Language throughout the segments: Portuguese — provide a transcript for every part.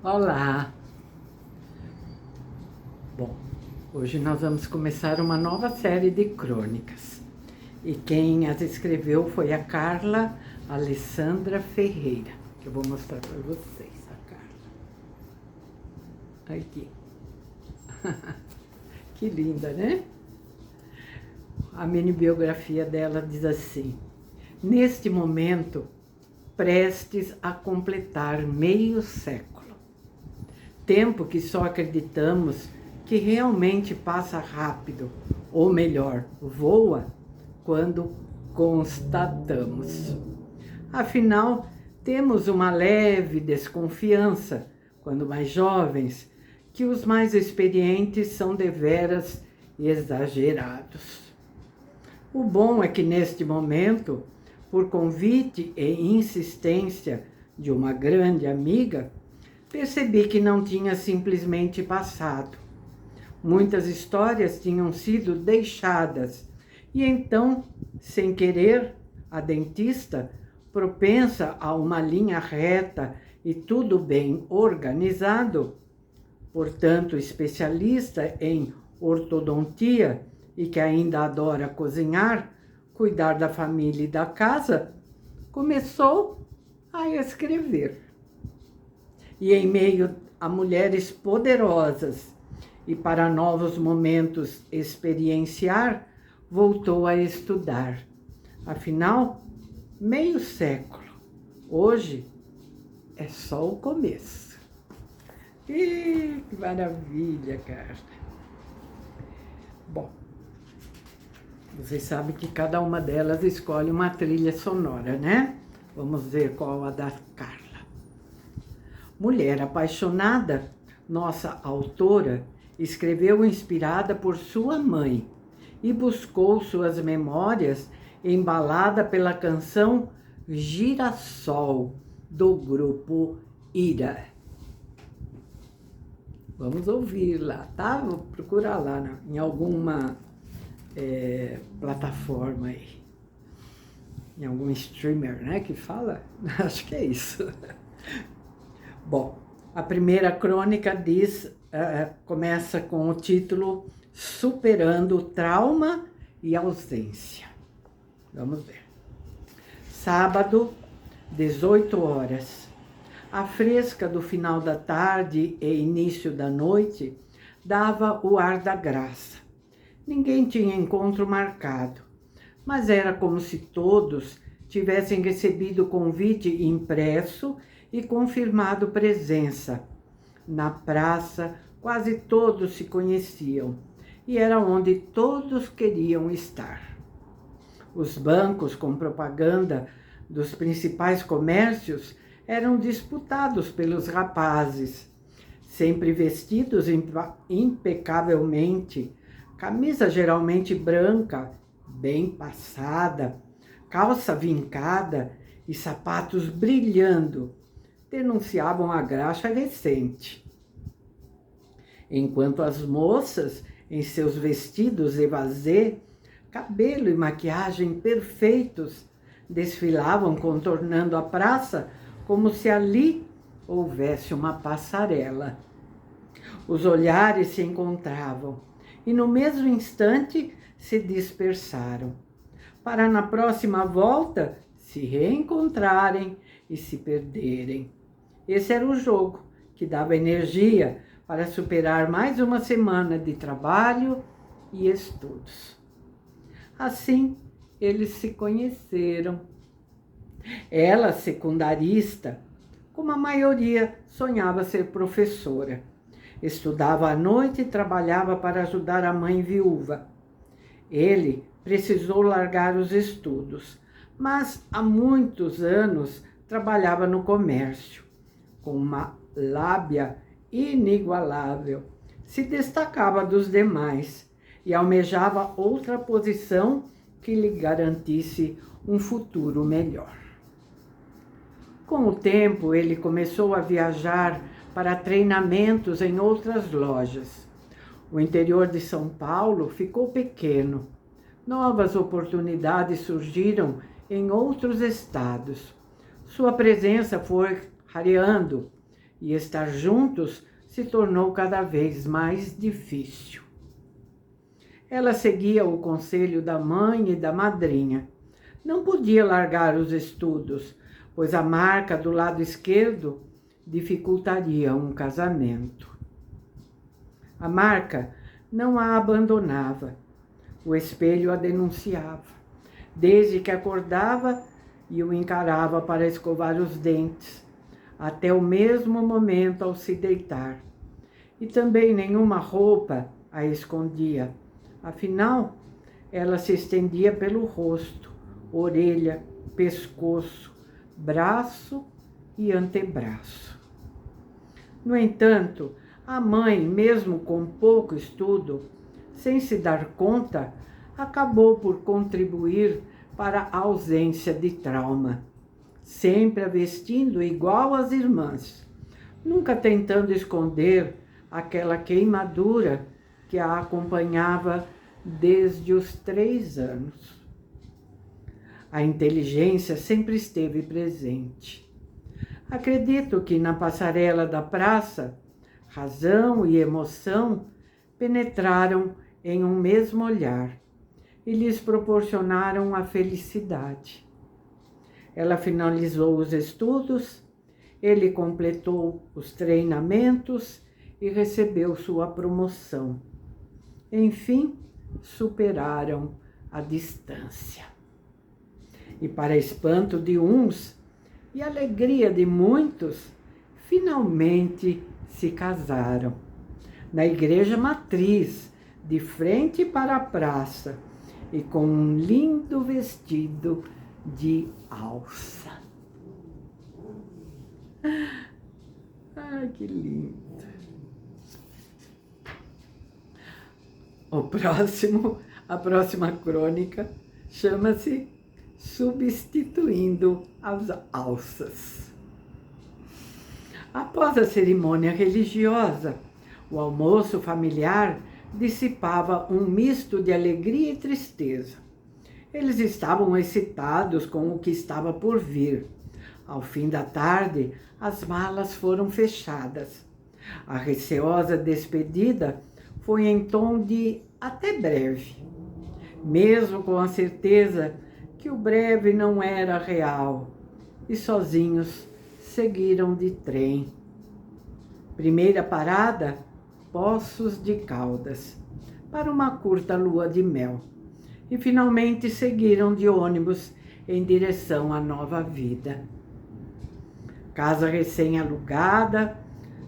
Olá! Bom, hoje nós vamos começar uma nova série de crônicas. E quem as escreveu foi a Carla Alessandra Ferreira, que eu vou mostrar para vocês, a Carla. Aqui. Que linda, né? A mini biografia dela diz assim: neste momento, prestes a completar meio século, tempo que só acreditamos que realmente passa rápido, ou melhor, voa, quando constatamos. Afinal, temos uma leve desconfiança, quando mais jovens, que os mais experientes são deveras exagerados. O bom é que neste momento, por convite e insistência de uma grande amiga, percebi que não tinha simplesmente passado. Muitas histórias tinham sido deixadas e então, sem querer, a dentista, propensa a uma linha reta e tudo bem organizado, portanto especialista em ortodontia e que ainda adora cozinhar, cuidar da família e da casa, começou a escrever. E em meio a mulheres poderosas e para novos momentos experienciar, voltou a estudar. Afinal, meio século. Hoje é só o começo. Que maravilha, cara. Bom, vocês sabem que cada uma delas escolhe uma trilha sonora, né? Vamos ver qual a da Carla. Mulher apaixonada, nossa autora escreveu inspirada por sua mãe e buscou suas memórias embalada pela canção Girassol, do grupo Ira. Vamos ouvir lá, tá? Vou procurar lá em alguma plataforma aí. Em algum streamer, né, que fala? Acho que é isso. Bom, a primeira crônica começa com o título Superando o Trauma e Ausência. Vamos ver. Sábado, 18 horas. A fresca do final da tarde e início da noite dava o ar da graça. Ninguém tinha encontro marcado, mas era como se todos tivessem recebido o convite impresso e confirmado presença. Na praça, quase todos se conheciam, e era onde todos queriam estar. Os bancos com propaganda dos principais comércios eram disputados pelos rapazes, sempre vestidos impecavelmente, camisa geralmente branca, bem passada, calça vincada e sapatos brilhando, denunciavam a graxa recente. Enquanto as moças, em seus vestidos evasê, cabelo e maquiagem perfeitos, desfilavam contornando a praça como se ali houvesse uma passarela. Os olhares se encontravam e no mesmo instante se dispersaram, para na próxima volta se reencontrarem e se perderem. Esse era o jogo que dava energia para superar mais uma semana de trabalho e estudos. Assim, eles se conheceram. Ela, secundarista, como a maioria, sonhava ser professora. Estudava à noite e trabalhava para ajudar a mãe viúva. Ele precisou largar os estudos, mas há muitos anos trabalhava no comércio. Com uma lábia inigualável, se destacava dos demais e almejava outra posição que lhe garantisse um futuro melhor. Com o tempo, ele começou a viajar para treinamentos em outras lojas. O interior de São Paulo ficou pequeno. Novas oportunidades surgiram em outros estados. Sua presença foi rareando e estar juntos se tornou cada vez mais difícil. Ela seguia o conselho da mãe e da madrinha. Não podia largar os estudos, pois a marca do lado esquerdo dificultaria um casamento. A marca não a abandonava. O espelho a denunciava. Desde que acordava e o encarava para escovar os dentes, até o mesmo momento ao se deitar. E também nenhuma roupa a escondia. Afinal, ela se estendia pelo rosto, orelha, pescoço, braço e antebraço. No entanto, a mãe, mesmo com pouco estudo, sem se dar conta, acabou por contribuir para a ausência de trauma, sempre a vestindo igual às irmãs, nunca tentando esconder aquela queimadura que a acompanhava desde os 3 anos. A inteligência sempre esteve presente. Acredito que na passarela da praça, razão e emoção penetraram em um mesmo olhar e lhes proporcionaram a felicidade. Ela finalizou os estudos, ele completou os treinamentos e recebeu sua promoção. Enfim, superaram a distância. E para espanto de uns e alegria de muitos, finalmente se casaram. Na igreja matriz, de frente para a praça, e com um lindo vestido de alça. Ai, que lindo! A próxima crônica chama-se Substituindo as Alças. Após a cerimônia religiosa, o almoço familiar dissipava um misto de alegria e tristeza. Eles estavam excitados com o que estava por vir. Ao fim da tarde, as malas foram fechadas. A receosa despedida foi em tom de até breve, mesmo com a certeza que o breve não era real, e sozinhos seguiram de trem. Primeira parada, Poços de Caldas, para uma curta lua de mel, e finalmente seguiram de ônibus em direção à nova vida. Casa recém-alugada,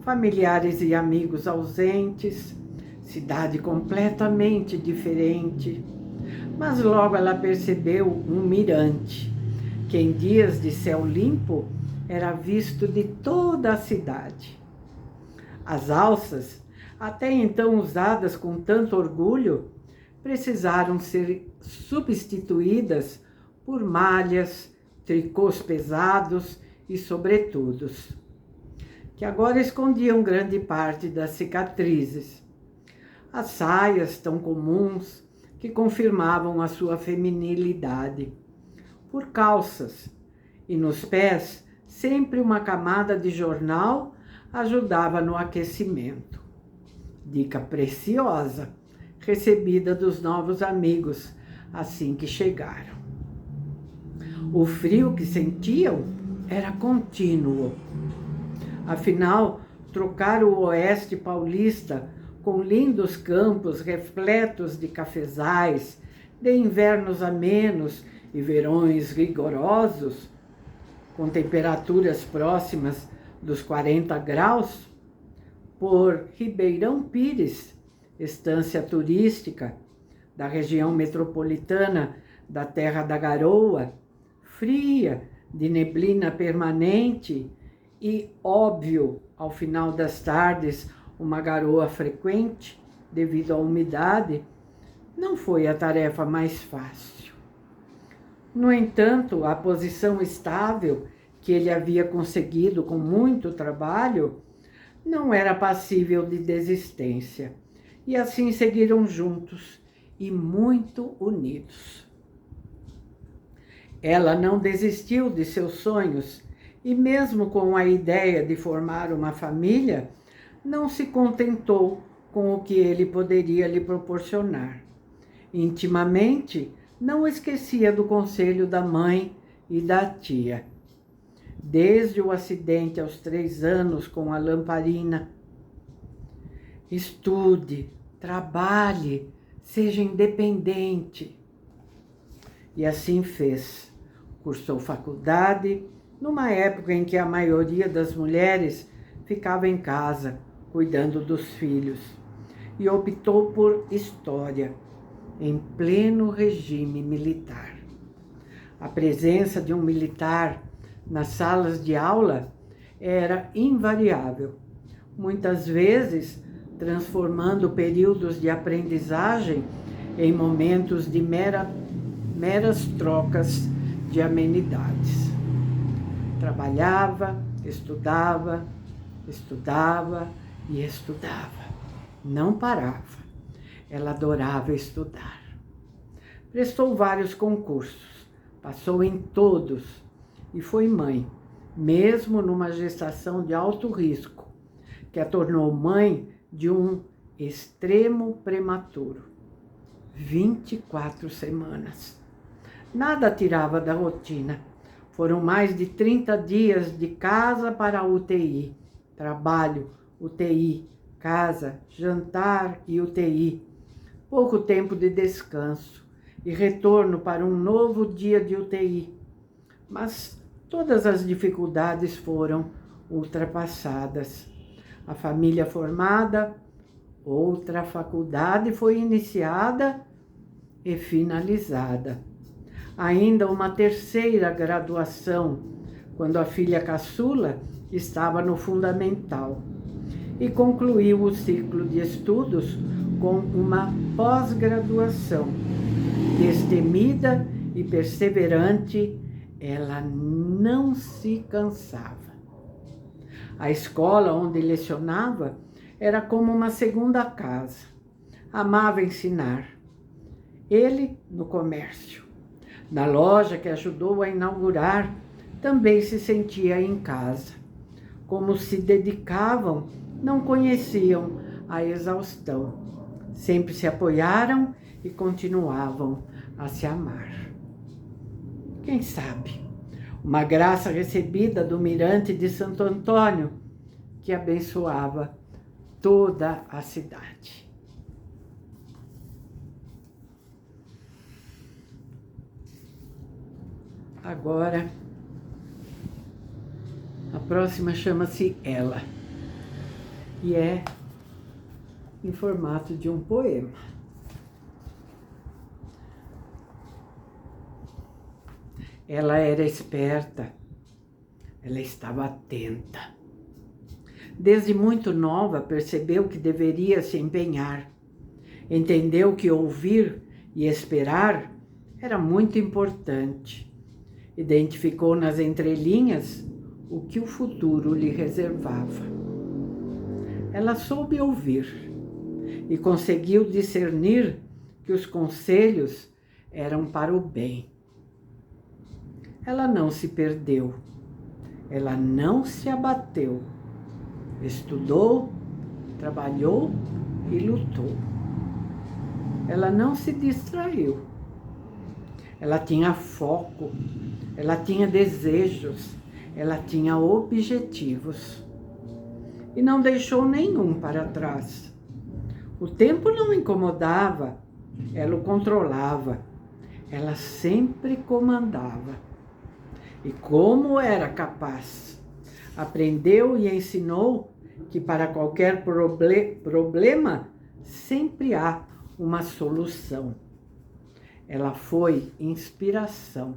familiares e amigos ausentes, cidade completamente diferente, mas logo ela percebeu um mirante, que em dias de céu limpo era visto de toda a cidade. As alças, até então usadas com tanto orgulho, precisaram ser substituídas por malhas, tricôs pesados e sobretudos, que agora escondiam grande parte das cicatrizes. As saias tão comuns que confirmavam a sua feminilidade, por calças, e nos pés sempre uma camada de jornal ajudava no aquecimento. Dica preciosa, recebida dos novos amigos assim que chegaram. O frio que sentiam era contínuo. Afinal, trocar o oeste paulista com lindos campos repletos de cafezais, de invernos amenos e verões rigorosos, com temperaturas próximas dos 40 graus, por Ribeirão Pires, estância turística da região metropolitana da Terra da Garoa, fria, de neblina permanente e, óbvio, ao final das tardes, uma garoa frequente devido à umidade, não foi a tarefa mais fácil. No entanto, a posição estável que ele havia conseguido com muito trabalho não era passível de desistência, e assim seguiram juntos e muito unidos. Ela não desistiu de seus sonhos E mesmo com a ideia de formar uma família, não se contentou com o que ele poderia lhe proporcionar. Intimamente, não esquecia do conselho da mãe e da tia. Desde o acidente aos 3 anos com a lamparina, estude, trabalhe, seja independente. E assim fez. Cursou faculdade, numa época em que a maioria das mulheres ficava em casa, cuidando dos filhos, e optou por História, em pleno regime militar. A presença de um militar nas salas de aula era invariável, muitas vezes transformando períodos de aprendizagem em momentos de meras trocas de amenidades. Trabalhava, estudava e estudava. Não parava. Ela adorava estudar. Prestou vários concursos, passou em todos e foi mãe, mesmo numa gestação de alto risco, que a tornou mãe de um extremo prematuro. 24 semanas. Nada tirava da rotina. Foram mais de 30 dias de casa para a UTI. Trabalho, UTI, casa, jantar e UTI. Pouco tempo de descanso e retorno para um novo dia de UTI. Mas todas as dificuldades foram ultrapassadas. A família formada, outra faculdade foi iniciada e finalizada. Ainda uma terceira graduação, quando a filha caçula estava no fundamental. E concluiu o ciclo de estudos com uma pós-graduação. Destemida e perseverante, ela não se cansava. A escola onde lecionava era como uma segunda casa. Amava ensinar. Ele no comércio. Na loja que ajudou a inaugurar, também se sentia em casa. Como se dedicavam, não conheciam a exaustão. Sempre se apoiaram e continuavam a se amar. Quem sabe, uma graça recebida do mirante de Santo Antônio, que abençoava toda a cidade. Agora, a próxima chama-se Ela, e é em formato de um poema. Ela era esperta, ela estava atenta. Desde muito nova, percebeu que deveria se empenhar. Entendeu que ouvir e esperar era muito importante. Identificou nas entrelinhas o que o futuro lhe reservava. Ela soube ouvir e conseguiu discernir que os conselhos eram para o bem. Ela não se perdeu, ela não se abateu. Estudou, trabalhou e lutou. Ela não se distraiu. Ela tinha foco, ela tinha desejos, ela tinha objetivos. E não deixou nenhum para trás. O tempo não incomodava, ela o controlava. Ela sempre comandava. E como era capaz? Aprendeu e ensinou que para qualquer problema sempre há uma solução. Ela foi inspiração,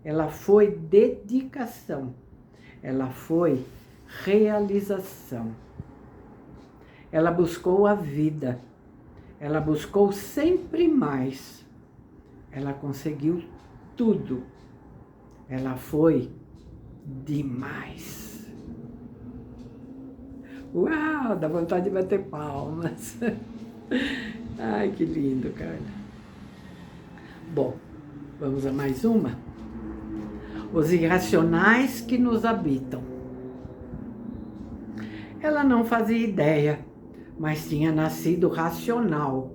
ela foi dedicação, ela foi realização. Ela buscou a vida, ela buscou sempre mais, ela conseguiu tudo, ela foi demais. Uau, dá vontade de bater palmas. Ai, que lindo, Carla. Bom, vamos a mais uma? os irracionais que nos habitam. Ela não fazia ideia, mas tinha nascido racional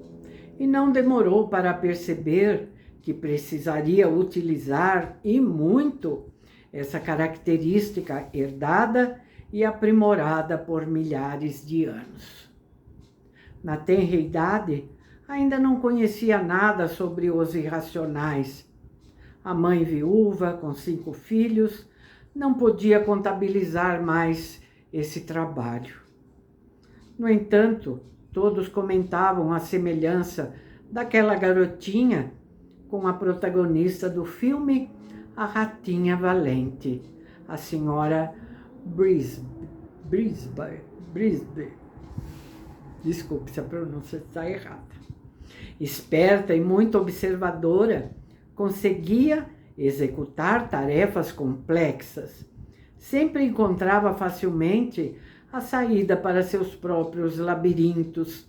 e não demorou para perceber que precisaria utilizar, e muito, essa característica herdada e aprimorada por milhares de anos. Na tenra idade, ainda não conhecia nada sobre os irracionais. A mãe viúva, com 5 filhos, não podia contabilizar mais esse trabalho. No entanto, todos comentavam a semelhança daquela garotinha com a protagonista do filme A Ratinha Valente, a senhora Brisby. Desculpe se a pronúncia está errada. Esperta e muito observadora, conseguia executar tarefas complexas. Sempre encontrava facilmente a saída para seus próprios labirintos,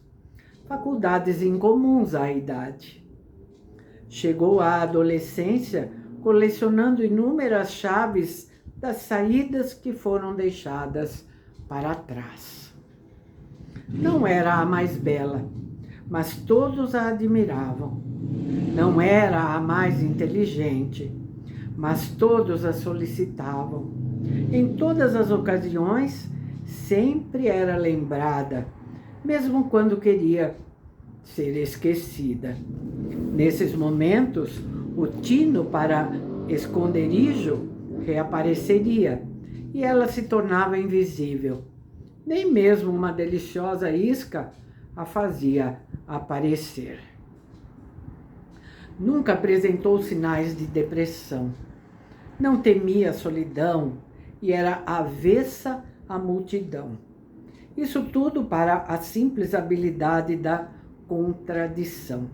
faculdades incomuns à idade. Chegou à adolescência colecionando inúmeras chaves das saídas que foram deixadas para trás. Não era a mais bela, mas todos a admiravam. Não era a mais inteligente, mas todos a solicitavam. Em todas as ocasiões, sempre era lembrada, mesmo quando queria ser esquecida. Nesses momentos, o tino para esconderijo reapareceria e ela se tornava invisível. Nem mesmo uma deliciosa isca a fazia aparecer. Nunca apresentou sinais de depressão. Não temia a solidão e era avessa à multidão. Isso tudo para a simples habilidade da contradição.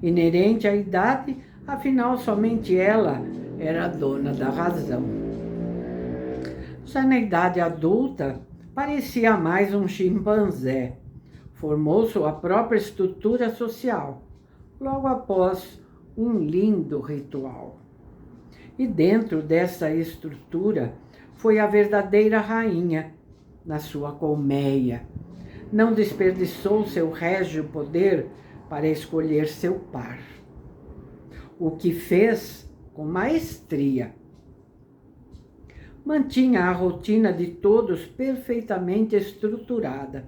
Inerente à idade, afinal, somente ela era a dona da razão. Já na idade adulta, parecia mais um chimpanzé. Formou sua própria estrutura social, logo após um lindo ritual. E dentro dessa estrutura foi a verdadeira rainha, na sua colmeia. Não desperdiçou seu régio poder para escolher seu par. O que fez com maestria. Mantinha a rotina de todos perfeitamente estruturada,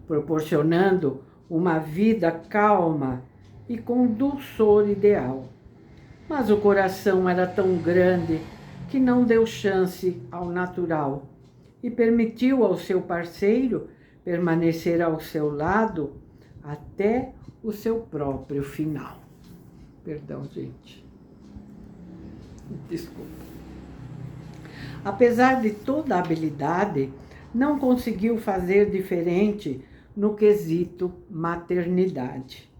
proporcionando uma vida calma e com dulçor ideal. Mas o coração era tão grande que não deu chance ao natural e permitiu ao seu parceiro permanecer ao seu lado até o seu próprio final. Perdão, gente. Desculpa. Apesar de toda a habilidade, não conseguiu fazer diferente no quesito maternidade.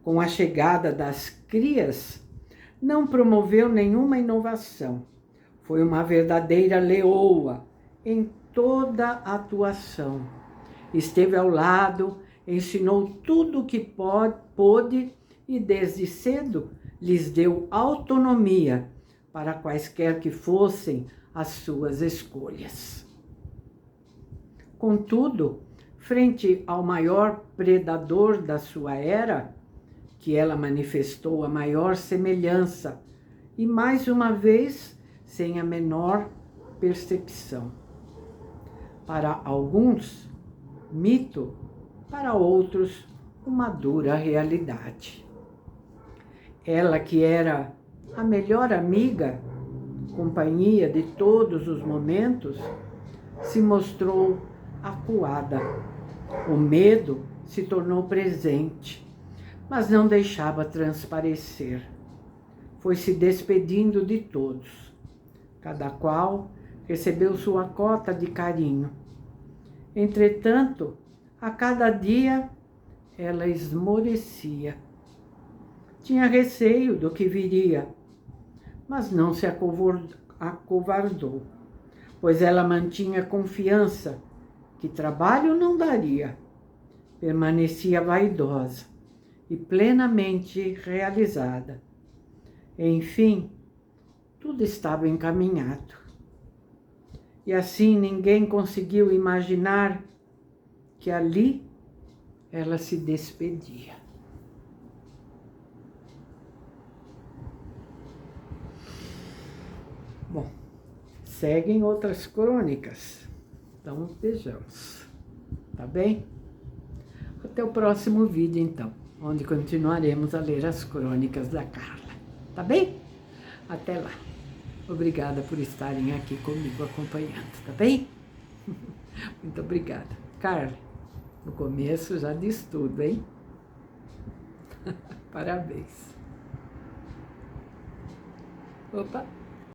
Com a chegada das crias, não promoveu nenhuma inovação. Foi uma verdadeira leoa em toda a atuação. Esteve ao lado, ensinou tudo o que pôde e desde cedo lhes deu autonomia para quaisquer que fossem as suas escolhas. Contudo, frente ao maior predador da sua era, que ela manifestou a maior semelhança e, mais uma vez, sem a menor percepção. Para alguns, mito, para outros, uma dura realidade. Ela que era a melhor amiga, companhia de todos os momentos, se mostrou acuada. O medo se tornou presente, mas não deixava transparecer. Foi se despedindo de todos. Cada qual recebeu sua cota de carinho. Entretanto, a cada dia ela esmorecia. Tinha receio do que viria, mas não se acovardou, pois ela mantinha confiança que trabalho não daria. Permanecia vaidosa e plenamente realizada. Enfim, tudo estava encaminhado. E assim ninguém conseguiu imaginar que ali ela se despedia. Bom, seguem outras crônicas. Então, vejamos. Tá bem? Até o próximo vídeo, então, onde continuaremos a ler as crônicas da Carla. Tá bem? Até lá. Obrigada por estarem aqui comigo acompanhando, tá bem? Muito obrigada. Carla, no começo já diz tudo, hein? Parabéns. Opa!